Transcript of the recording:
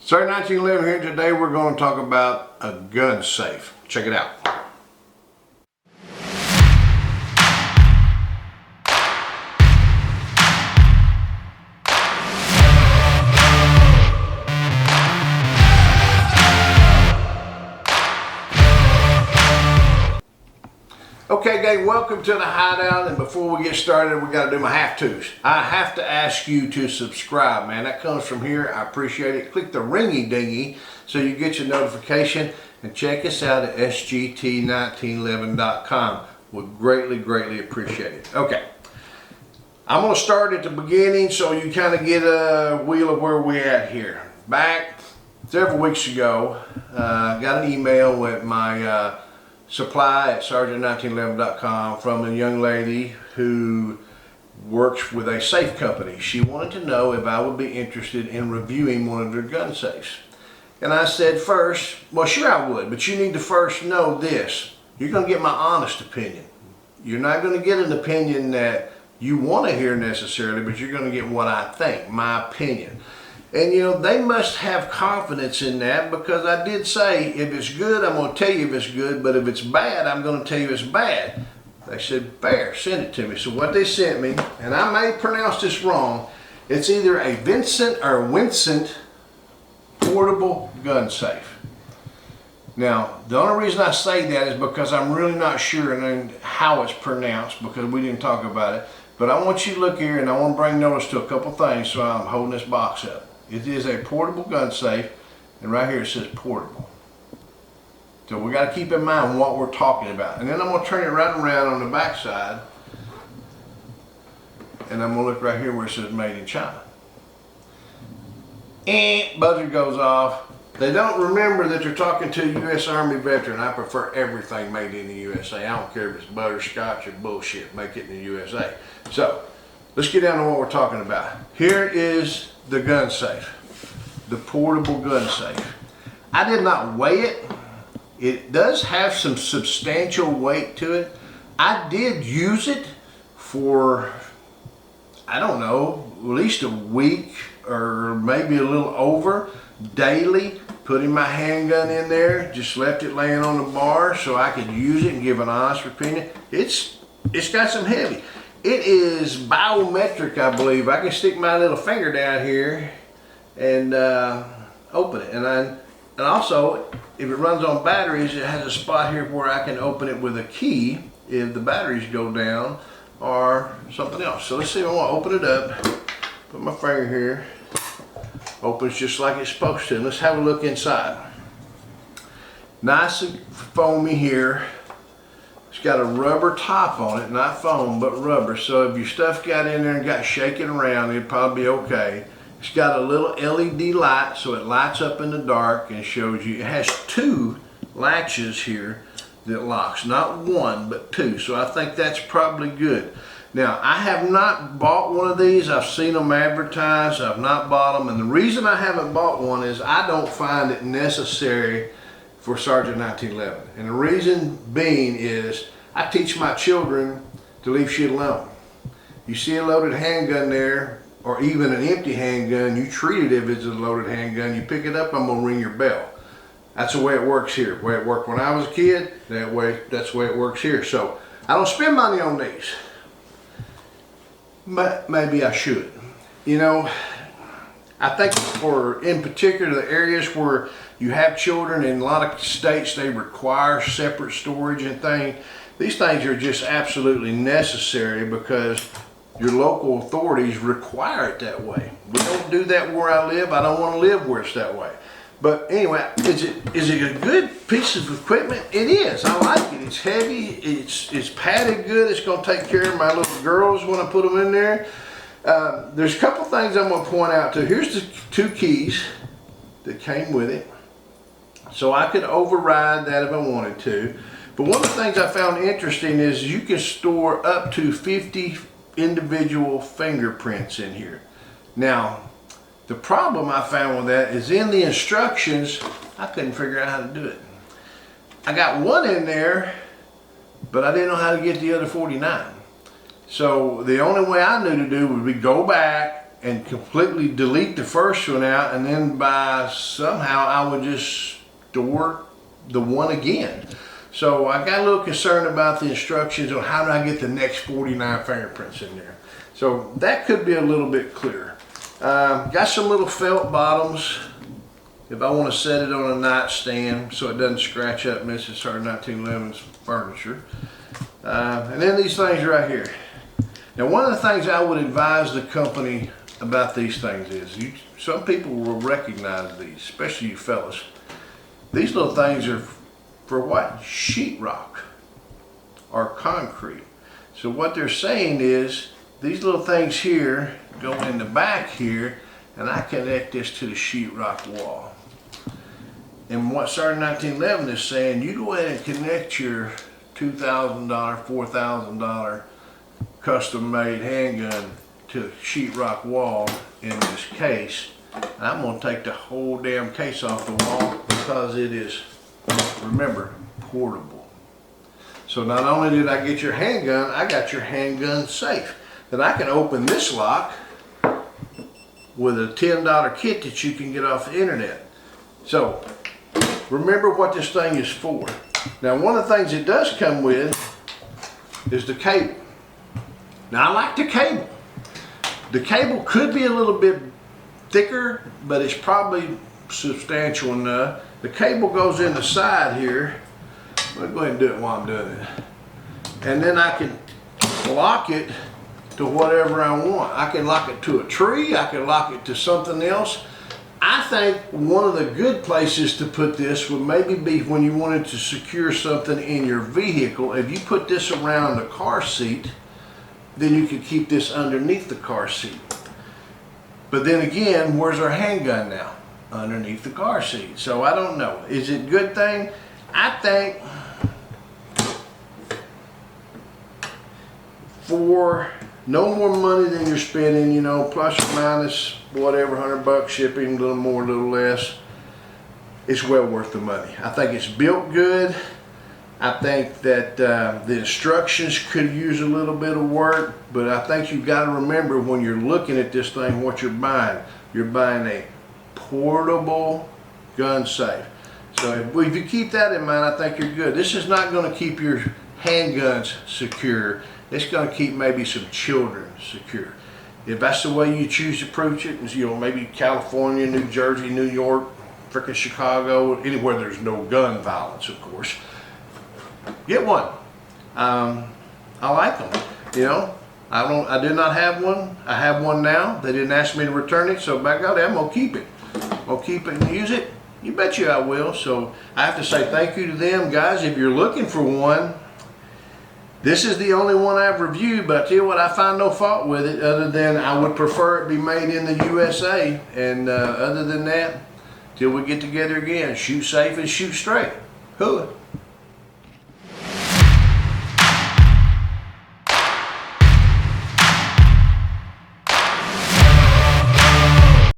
Sir 1911 here. Today we're going to talk about a gun safe. Check it out. Okay gang, welcome to the hideout, and before we get started we got to do my have-tos. I have to ask you to subscribe, man. That comes from here. I appreciate it. Click the ringy dingy so you get your notification, and check us out at sgt1911.com. Would greatly appreciate it. Okay, I'm going to start at the beginning so you kind of get a wheel of where we're at here. Back several weeks ago, got an email with my supply at sergeant1911.com from a young lady who works with a safe company. She wanted to know if I would be interested in reviewing one of their gun safes. And I said first, well sure I would, but you need to first know this. You're going to get my honest opinion. You're not going to get an opinion that you want to hear necessarily, but you're going to get what I think, my opinion. And you know, they must have confidence in that, because I did say if it's good, I'm going to tell you if it's good, but if it's bad, I'm going to tell you it's bad. They said, fair, send it to me. So what they sent me, and I may pronounce this wrong, it's either a Vincent or Wincent portable gun safe. Now, the only reason I say that is because I'm really not sure how it's pronounced, because we didn't talk about it. But I want you to look here, and I want to bring notice to a couple things, so I'm holding this box up. It is a portable gun safe, and right here it says portable. So we got to keep in mind what we're talking about. And then I'm going to turn it right around on the back side, and I'm going to look right here where it says made in China. Buzzer goes off. They don't remember that they're talking to a U.S. Army veteran. I prefer everything made in the USA. I don't care if it's butterscotch or bullshit. Make it in the USA. So let's get down to what we're talking about. Here is the gun safe, the portable gun safe. I did not weigh it. It does have some substantial weight to it. I did use it for, I don't know, at least a week or maybe a little over, daily, putting my handgun in there, just left it laying on the bar so I could use it and give an honest opinion. It's got some heavy. It is biometric, I believe. I can stick my little finger down here and open it. And also, if it runs on batteries, it has a spot here where I can open it with a key if the batteries go down or something else. So let's see, I want to open it up. Put my finger here. Opens just like it's supposed to. Let's have a look inside. Nice and foamy here. It's got a rubber top on it, not foam, but rubber. So if your stuff got in there and got shaking around, it'd probably be okay. It's got a little LED light, so it lights up in the dark and shows you. It has two latches here that locks, not one, but two. So I think that's probably good. Now, I have not bought one of these. I've seen them advertised. I've not bought them. And the reason I haven't bought one is I don't find it necessary for Sergeant 1911. And the reason being is I teach my children to leave shit alone. You see a loaded handgun there, or even an empty handgun, you treat it if it's a loaded handgun. You pick it up, I'm gonna ring your bell. That's the way it works here. The way it worked when I was a kid, that's the way it works here. So I don't spend money on these. But maybe I should. You know, I think in particular the areas where you have children, in a lot of states they require separate storage and things. These things are just absolutely necessary because your local authorities require it that way. We don't do that where I live. I don't want to live where it's that way. But anyway, is it a good piece of equipment? It is. I like it. It's heavy. It's padded good. It's going to take care of my little girls when I put them in there. There's a couple things I'm going to point out too. Here's the two keys that came with it. So I could override that if I wanted to. But one of the things I found interesting is you can store up to 50 individual fingerprints in here. Now, the problem I found with that is in the instructions, I couldn't figure out how to do it. I got one in there, but I didn't know how to get the other 49. So the only way I knew to do would be go back and completely delete the first one out, and then by somehow I would just store the one again. So I got a little concerned about the instructions on how do I get the next 49 fingerprints in there. So that could be a little bit clearer. Got some little felt bottoms if I want to set it on a nightstand so it doesn't scratch up Mrs. Her 1911's furniture. And then these things right here. Now, one of the things I would advise the company about these things is, some people will recognize these, especially you fellas. These little things are for what? Sheetrock or concrete. So what they're saying is, these little things here go in the back here, and I connect this to the sheetrock wall. And what Sergeant 1911 is saying, you go ahead and connect your $2,000, $4,000 custom-made handgun to the sheetrock wall in this case. And I'm going to take the whole damn case off the wall because it is, remember, portable. So not only did I get your handgun, I got your handgun safe. Then I can open this lock with a $10 kit that you can get off the internet. So remember what this thing is for. Now, one of the things it does come with is the cable. Now, I like the cable. The cable could be a little bit thicker, but it's probably substantial enough. The cable goes in the side here. I'll go ahead and do it while I'm doing it. And then I can lock it to whatever I want. I can lock it to a tree. I can lock it to something else. I think one of the good places to put this would maybe be when you wanted to secure something in your vehicle. If you put this around the car seat, then you could keep this underneath the car seat. But then again, where's our handgun now? Underneath the car seat. So I don't know. Is it a good thing? I think for no more money than you're spending, you know, plus or minus whatever, $100 shipping, a little more, a little less, it's well worth the money. I think it's built good. I think that the instructions could use a little bit of work, but I think you've got to remember when you're looking at this thing what you're buying. You're buying a portable gun safe. So if you keep that in mind, I think you're good. This is not going to keep your handguns secure. It's going to keep maybe some children secure. If that's the way you choose to approach it, you know, maybe California, New Jersey, New York, frickin' Chicago, anywhere there's no gun violence, of course, get one. I like them. You know, I did not have one. I have one now. They didn't ask me to return it, so by God, I'm gonna keep it. I'll keep it and use it. You bet you I will. So I have to say thank you to them, guys. If you're looking for one, this is the only one I've reviewed, but I tell you what, I find no fault with it other than I would prefer it be made in the USA. And other than that, till we get together again, shoot safe and shoot straight. Hooah.